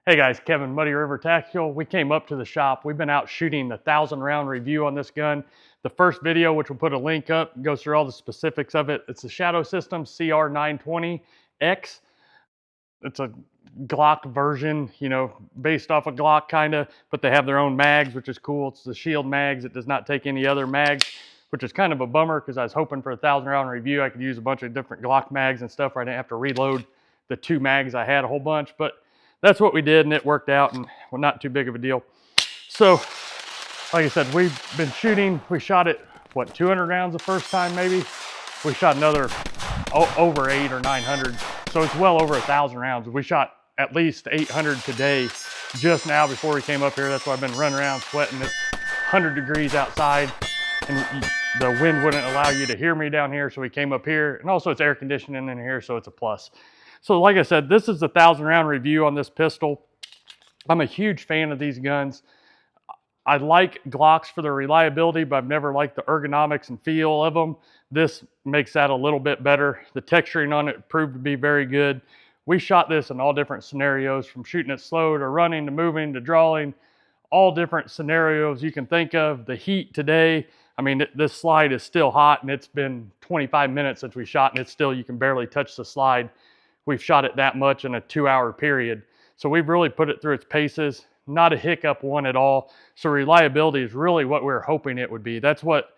Hey guys, Kevin, Muddy River Tactical. We came up to the shop. We've been out shooting the 1,000-round review on this gun. The first video, which we'll put a link up, goes through all the specifics of it. It's the Shadow Systems CR920X. It's a Glock version, you know, based off of Glock kind of, but they have their own mags, which is cool. It's the shield mags. It does not take any other mags, which is kind of a bummer because I was hoping for a 1,000-round review I could use a bunch of different Glock mags and stuff where I didn't have to reload the two mags I had a whole bunch, but that's what we did, and it worked out, and well, not too big of a deal. So, like I said, we've been shooting. We shot it, what, 200 rounds the first time, maybe? We shot another over 800 or 900. So it's well over 1,000 rounds. We shot at least 800 today, just now before we came up here. That's why I've been running around sweating. It's 100 degrees outside, and the wind wouldn't allow you to hear me down here, so we came up here. And also it's air conditioning in here, so it's a plus. So like I said, this is the 1,000-round review on this pistol. I'm a huge fan of these guns. I like Glocks for their reliability, but I've never liked the ergonomics and feel of them. This makes that a little bit better. The texturing on it proved to be very good. We shot this in all different scenarios, from shooting it slow to running to moving to drawing, all different scenarios you can think of. The heat today, I mean, this slide is still hot, and it's been 25 minutes since we shot, and it's still, you can barely touch the slide. We've shot it that much in a 2-hour period. So we've really put it through its paces, not a hiccup one at all. So reliability is really what we were hoping it would be. That's what,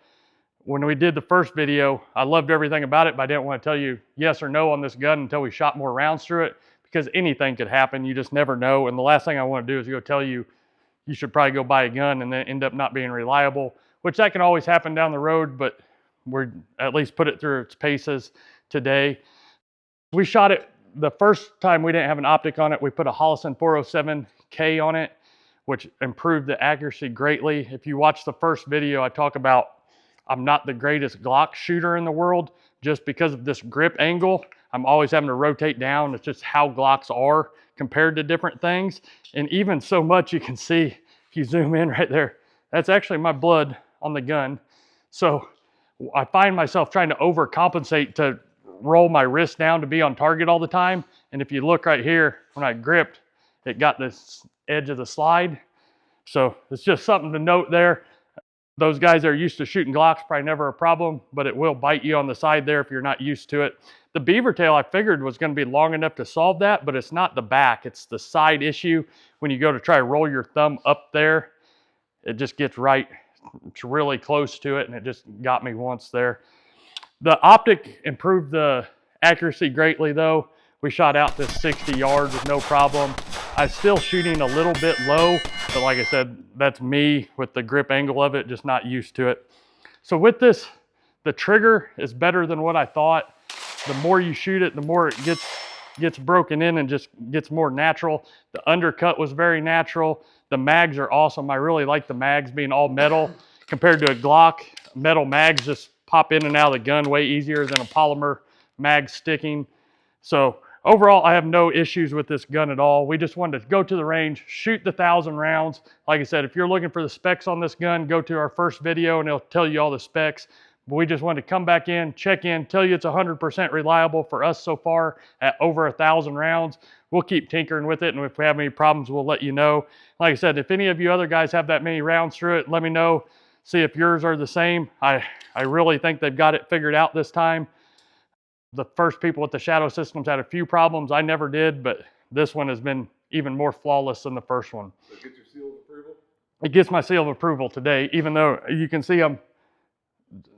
when we did the first video, I loved everything about it, but I didn't want to tell you yes or no on this gun until we shot more rounds through it, because anything could happen. You just never know. And the last thing I want to do is go tell you, you should probably go buy a gun and then end up not being reliable, which that can always happen down the road, but we're at least put it through its paces today. We shot it. The first time we didn't have an optic on it, we put a Holosun 407K on it, which improved the accuracy greatly. If you watch the first video, I talk about I'm not the greatest Glock shooter in the world just because of this grip angle. I'm always having to rotate down. It's just how Glocks are compared to different things. And even so much, you can see, if you zoom in right there, that's actually my blood on the gun. So I find myself trying to overcompensate to roll my wrist down to be on target all the time. And if you look right here, when I gripped, it got this edge of the slide. So it's just something to note there. Those guys that are used to shooting Glocks, probably never a problem, but it will bite you on the side there if you're not used to it. The beaver tail I figured was going to be long enough to solve that, but it's not the back, it's the side issue. When you go to try to roll your thumb up there, it just gets right, it's really close to it, and it just got me once there. The optic improved the accuracy greatly though. We shot out to 60 yards with no problem. I'm still shooting a little bit low, but like I said, that's me with the grip angle of it, just not used to it. So with this, the trigger is better than what I thought. The more you shoot it, the more it gets broken in and just gets more natural. The undercut was very natural. The mags are awesome. I really like the mags being all metal compared to a Glock. Metal mags just pop in and out of the gun way easier than a polymer mag sticking. So overall, I have no issues with this gun at all. We just wanted to go to the range, shoot the 1,000 rounds. Like I said, if you're looking for the specs on this gun, go to our first video and it'll tell you all the specs. But we just wanted to come back in, check in, tell you it's 100% reliable for us so far at over 1,000 rounds. We'll keep tinkering with it, and if we have any problems, we'll let you know. Like I said, if any of you other guys have that many rounds through it, let me know. See if yours are the same. I really think they've got it figured out this time. The first people with the Shadow Systems had a few problems. I never did, but this one has been even more flawless than the first one. So it gets your seal of approval? It gets my seal of approval today, even though you can see I'm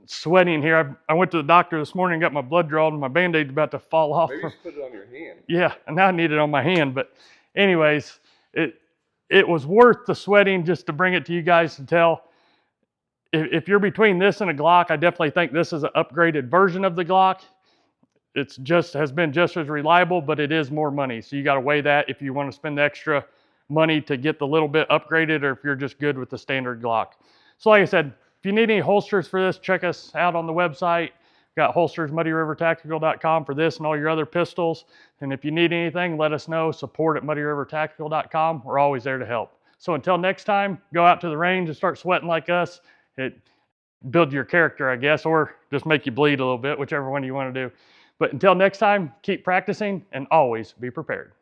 sweating here. I went to the doctor this morning and got my blood drawn, and my Band-Aid's about to fall off. Maybe you should put it on your hand. Yeah, and now I need it on my hand. But anyways, it was worth the sweating just to bring it to you guys to tell. If you're between this and a Glock, I definitely think this is an upgraded version of the Glock. It's has been just as reliable, but it is more money. So you got to weigh that if you want to spend the extra money to get the little bit upgraded, or if you're just good with the standard Glock. So like I said, if you need any holsters for this, check us out on the website. We've got holsters, muddyrivertactical.com for this and all your other pistols. And if you need anything, let us know. Support at muddyrivertactical.com. We're always there to help. So until next time, go out to the range and start sweating like us. It builds your character, I guess, or just make you bleed a little bit, whichever one you want to do. But until next time, keep practicing and always be prepared.